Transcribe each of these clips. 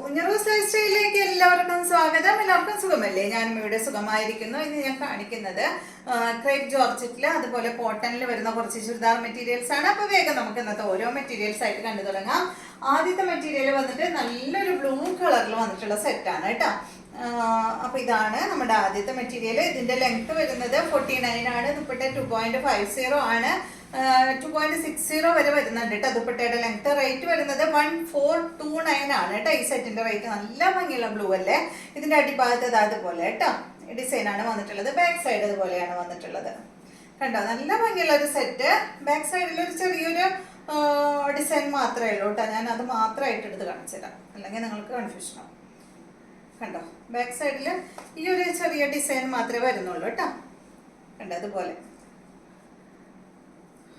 കുഞ്ഞറൂസ് life സ്റ്റൈലിലേക്ക് എല്ലാവർക്കും സ്വാഗതം. എല്ലാവർക്കും സുഖമല്ലേ? ഞാനും ഇവിടെ സുഖമായിരിക്കുന്നു. ഇന്ന് ഞാൻ കാണിക്കുന്നത് ക്രേപ്പ് ജോർജറ്റിൽ അതുപോലെ കോട്ടണിൽ വരുന്ന കുറച്ച് ചുരിദാർ മെറ്റീരിയൽസ് ആണ്. അപ്പോൾ വേഗം നമുക്ക് ഇന്നത്തെ ഓരോ മെറ്റീരിയൽസ് ആയിട്ട് കണ്ടു തുടങ്ങാം. ആദ്യത്തെ മെറ്റീരിയൽ വന്നിട്ട് നല്ലൊരു ബ്ലൂ കളറിൽ വന്നിട്ടുള്ള സെറ്റാണ് കേട്ടോ. അപ്പോൾ ഇതാണ് നമ്മുടെ ആദ്യത്തെ മെറ്റീരിയൽ. ഇതിന്റെ ലെങ്ത് വരുന്നത് 49 ആണ്. ദുപ്പട്ട 2.50 ആണ്. 2.60 വരെ വരുന്നുണ്ട് കേട്ടോ ദുപ്പട്ടയുടെ ലെങ്ത്. റേറ്റ് വരുന്നത് 1429 ആണ് കേട്ടോ. ഈ സെറ്റിന്റെ റേറ്റ് നല്ല ഭംഗിയുള്ള ബ്ലൂ അല്ലേ. ഇതിന്റെ അടിഭാഗത്ത് അതുപോലെ കേട്ടോ ഡിസൈൻ ആണ് വന്നിട്ടുള്ളത്. ബാക്ക് സൈഡ് അതുപോലെയാണ് വന്നിട്ടുള്ളത്. കണ്ടോ, നല്ല ഭംഗിയുള്ള ഒരു സെറ്റ്. ബാക്ക് സൈഡിൽ ഒരു ചെറിയൊരു ഡിസൈൻ മാത്രമേ ഉള്ളൂ കേട്ടോ. ഞാൻ അത് മാത്രമായിട്ട് എടുത്ത് കാണിച്ചു തരാം, അല്ലെങ്കിൽ നിങ്ങൾക്ക് കൺഫ്യൂഷൻ ആവും. കണ്ടോ, ബാക്ക് സൈഡിൽ ഈ ഒരു ചെറിയ ഡിസൈൻ മാത്രമേ വരുന്നുള്ളൂ കേട്ടോ. കണ്ടോ അതുപോലെ.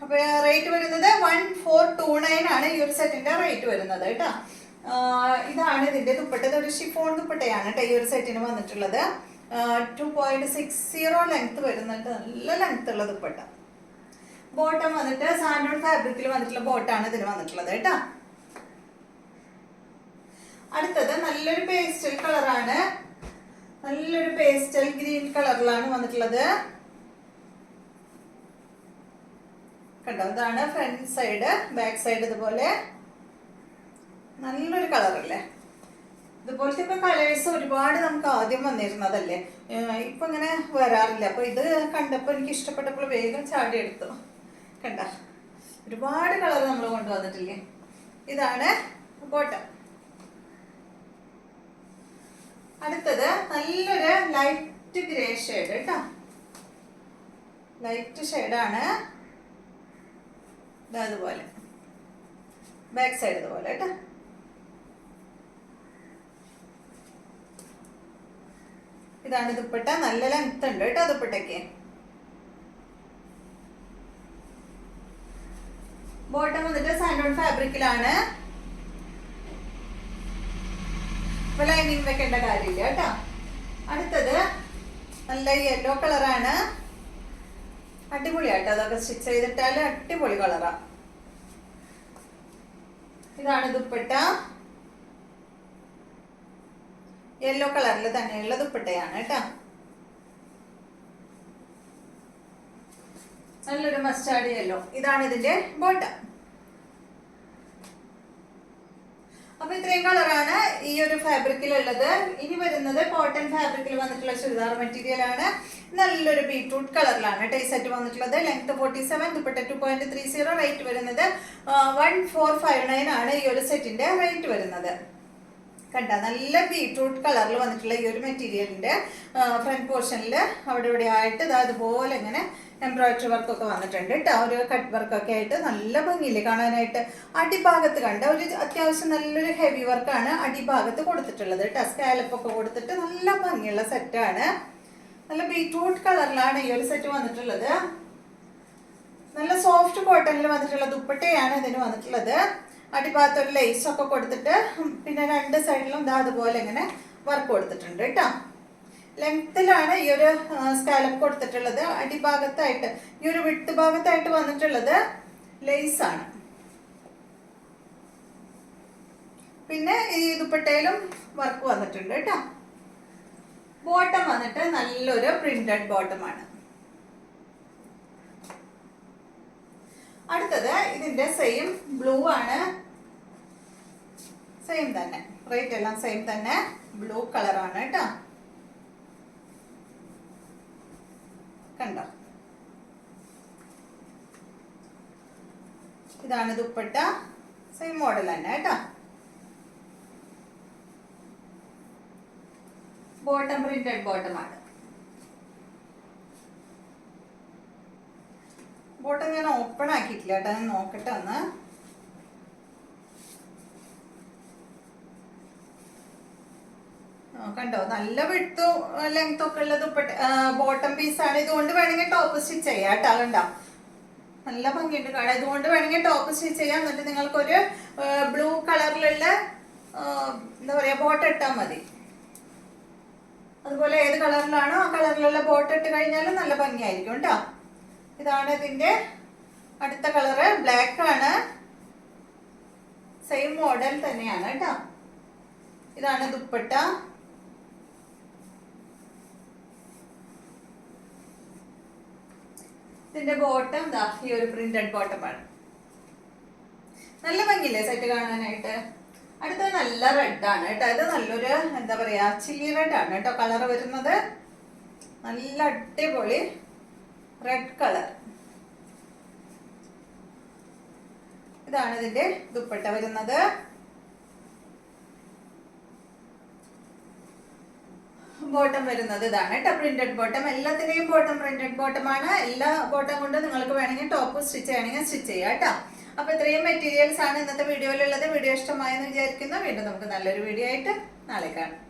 അപ്പൊ റേറ്റ് വരുന്നത് 1429 ആണ് ഈ ഒരു സെറ്റിന്റെ റേറ്റ് വരുന്നത് കേട്ടോ. ഇതാണ് ഇതിന്റെ ദുപ്പട്ട. ഒരു ഷിഫോൺ ദുപ്പട്ടയാണ് കേട്ടോ ഈ ഒരു സെറ്റിന് വന്നിട്ടുള്ളത്. 2.60 ലെങ്ത് വരുന്നുണ്ട്. നല്ല ലെങ്ത് ഉള്ള ദുപ്പട്ട. ബോട്ടം വന്നിട്ട് സാൻഡോൺ ഫാബ്രിക്കിൽ വന്നിട്ടുള്ള ബോട്ടാണ് ഇതിന് വന്നിട്ടുള്ളത് കേട്ടോ. അടുത്തത് നല്ലൊരു പേസ്റ്റൽ കളറാണ്. നല്ലൊരു പേസ്റ്റൽ ഗ്രീൻ കളറിലാണ് വന്നിട്ടുള്ളത്. കണ്ടോ, ഇതാണ് ഫ്രണ്ട് സൈഡ്. ബാക്ക് സൈഡ് ഇതുപോലെ നല്ലൊരു കളറല്ലേ. ഇതുപോലത്തെ ഇപ്പൊ കളേഴ്സ് ഒരുപാട് നമുക്ക് ആദ്യം വന്നിരുന്നതല്ലേ, ഇപ്പൊ ഇങ്ങനെ വരാറില്ല. അപ്പൊ ഇത് കണ്ടപ്പോൾ എനിക്ക് ഇഷ്ടപ്പെട്ടപ്പോൾ വേഗം ചാടി എടുത്തു. കണ്ട, ഒരുപാട് കളർ നമ്മൾ കൊണ്ടുവന്നിട്ടില്ലേ. ഇതാണ് ബോട്ടം. അടുത്തത് നല്ലൊരു ലൈറ്റ് ഗ്രേ ഷെയ്ഡ് കേട്ടോ. ലൈറ്റ് ഷെയ്ഡാണ്. അതുപോലെ ബാക്ക് സൈഡ് ഇതുപോലെ കേട്ടോ. ഇതാണ് ദുപ്പട്ട. നല്ല ലെങ്ത് ഉണ്ട് കേട്ടോ ദുപ്പട്ടയ്ക്ക്. ബോട്ടം വന്നിട്ട് സാൻഡോൺ ഫാബ്രിക്കിലാണ്. ലൈനിങ് വെക്കേണ്ട കാര്യമില്ല കേട്ടോ. അടുത്തത് നല്ല യെല്ലോ കളറാണ്. അടിപൊളിയാട്ടോ. അതൊക്കെ സ്റ്റിച്ച് ചെയ്തിട്ടാല് അടിപൊളി കളറാ. ഇതാണ് ദുപ്പട്ട. യെല്ലോ കളറിൽ തന്നെയുള്ള ദുപ്പട്ടയാണ് കേട്ടോ. നല്ലൊരു മസ്റ്റാർഡ് യെല്ലോ. ഇതാണ് ഇതിന്റെ ബോട്ടം. അപ്പൊ ഇത്രയും കളറാണ് ഈ ഒരു ഫാബ്രിക്കിൽ ഉള്ളത്. ഇനി വരുന്നത് കോട്ടൺ ഫാബ്രിക്കിൽ വന്നിട്ടുള്ള ചുരിദാർ മെറ്റീരിയൽ ആണ്. നല്ലൊരു ബീട്രൂട്ട് കളറിലാണ് കേട്ടോ ഈ സെറ്റ് വന്നിട്ടുള്ളത്. ലെങ്ത് 47, ദുപ്പട്ട 2.30. റേറ്റ് വരുന്നത് 1459 ആണ് ഈ ഒരു സെറ്റിന്റെ റേറ്റ് വരുന്നത്. കണ്ട, നല്ല ബീട്രൂട്ട് കളറിൽ വന്നിട്ടുള്ള ഈ ഒരു മെറ്റീരിയലിന്റെ ഫ്രണ്ട് പോർഷനിൽ അവിടെ ഇവിടെ ആയിട്ട് അതുപോലെ ഇങ്ങനെ എംബ്രോയിഡറി വർക്കൊക്കെ വന്നിട്ടുണ്ട് കേട്ടോ. ഒരു കട്ട് വർക്കൊക്കെ ആയിട്ട് നല്ല ഭംഗിയില്ലേ കാണാനായിട്ട്. അടിഭാഗത്ത് കണ്ട ഒരു അത്യാവശ്യം നല്ലൊരു ഹെവി വർക്കാണ് അടിഭാഗത്ത് കൊടുത്തിട്ടുള്ളത് കേട്ടോ. സ്കാലപ്പൊക്കെ കൊടുത്തിട്ട് നല്ല ഭംഗിയുള്ള സെറ്റാണ്. നല്ല ബീട്രൂട്ട് കളറിലാണ് ഈ ഒരു സെറ്റ് വന്നിട്ടുള്ളത്. നല്ല സോഫ്റ്റ് കോട്ടണിൽ വന്നിട്ടുള്ള ദുപ്പട്ടയാണ് ഇതിന് വന്നിട്ടുള്ളത്. അടിഭാഗത്ത് ഒരു ലേസ് ഒക്കെ കൊടുത്തിട്ട് പിന്നെ രണ്ട് സൈഡിലും അതുപോലെ ഇങ്ങനെ വർക്ക് കൊടുത്തിട്ടുണ്ട് കേട്ടോ. ലെങ്ത്തിലാണ് ഈ ഒരു സ്കാലപ്പ് കൊടുത്തിട്ടുള്ളത്. അടിഭാഗത്തായിട്ട് ഈ ഒരു വിട്ട് ഭാഗത്തായിട്ട് വന്നിട്ടുള്ളത് ലേസ് ആണ്. പിന്നെ ഈ ദുപ്പട്ടയിലും വർക്ക് വന്നിട്ടുണ്ട് കേട്ടോ. ബോട്ടം വന്നിട്ട് നല്ലൊരു പ്രിന്റഡ് ബോട്ടമാണ്. അടുത്തത് ഇതിന്റെ സെയിം ബ്ലൂ ആണ്. സെയിം തന്നെ റേറ്റ് എല്ലാം സെയിം തന്നെ. ബ്ലൂ കളറാണ് കേട്ടോ. കണ്ടോ, ഇതാണ് ദുപ്പട്ട. സെയിം മോഡൽ തന്നെ കേട്ടോ. ബോട്ടം പ്രിന്റഡ് ബോട്ടമാണ്. ബോട്ടം ഞാൻ ഓപ്പൺ ആക്കിയിട്ടില്ല കേട്ടോ. ഞാൻ നോക്കട്ടെ ഒന്ന്. കണ്ടോ, നല്ല വിട്ടും ലെങ്ത് ഒക്കെ ഉള്ള ദുപ്പട്ട ബോട്ടം പീസാണ്. ഇതുകൊണ്ട് വേണമെങ്കിൽ ടോപ്പ് സ്റ്റിച്ച് ചെയ്യാം കേട്ടോ. കണ്ടോ, നല്ല ഭംഗിയുണ്ട് കാണാൻ. ഇതുകൊണ്ട് വേണമെങ്കിൽ ടോപ്പ് സ്റ്റിച്ച് ചെയ്യാം. എന്നിട്ട് നിങ്ങൾക്കൊരു ബ്ലൂ കളറിലുള്ള എന്താ പറയാ ബോട്ടം ഇട്ടാൽ മതി. അതുപോലെ ഏത് കളറിലാണോ ആ കളറിലുള്ള ബോട്ടം ഇട്ട് കഴിഞ്ഞാലും നല്ല ഭംഗിയായിരിക്കും കേട്ടോ. ഇതാണ് ഇതിന്റെ അടുത്ത കളറ്. ബ്ലാക്ക് ആണ്. സെയിം മോഡൽ തന്നെയാണ് കേട്ടോ. ഇതാണ് ദുപ്പട്ട. ഇതിന്റെ ബോട്ടം ദാ ഈ ഒരു പ്രിന്റഡ് ബോട്ടമാണ്. നല്ല ഭംഗിയില്ലേ സെറ്റ് കാണാനായിട്ട്. അടുത്തത് നല്ല റെഡ് ആണ് കേട്ടോ. ഇത് നല്ലൊരു എന്താ പറയാ ചില്ലി റെഡ് ആണ് കേട്ടോ കളർ വരുന്നത്. നല്ല അടിപൊളി റെഡ് കളർ. ഇതാണ് ഇതിന്റെ ദുപ്പട്ട വരുന്നത്. ബോട്ടം വരുന്നത് ഇതാണ് കേട്ടോ, പ്രിന്റഡ് ബോട്ടം. എല്ലാത്തിന്റെയും ബോട്ടം പ്രിന്റഡ് ബോട്ടമാണ്. എല്ലാ ബോട്ടം കൊണ്ട് നിങ്ങൾക്ക് വേണമെങ്കിൽ ടോപ്പ് സ്റ്റിച്ച് ചെയ്യണമെങ്കിൽ സ്റ്റിച്ച് ചെയ്യാം കേട്ടോ. അപ്പൊ ഇത്രയും മെറ്റീരിയൽസ് ആണ് ഇന്നത്തെ വീഡിയോയിലുള്ളത്. വീഡിയോ ഇഷ്ടമായെന്ന് വിചാരിക്കുന്നു. വീണ്ടും നമുക്ക് നല്ലൊരു വീഡിയോ ആയിട്ട് നാളെ കാണാം.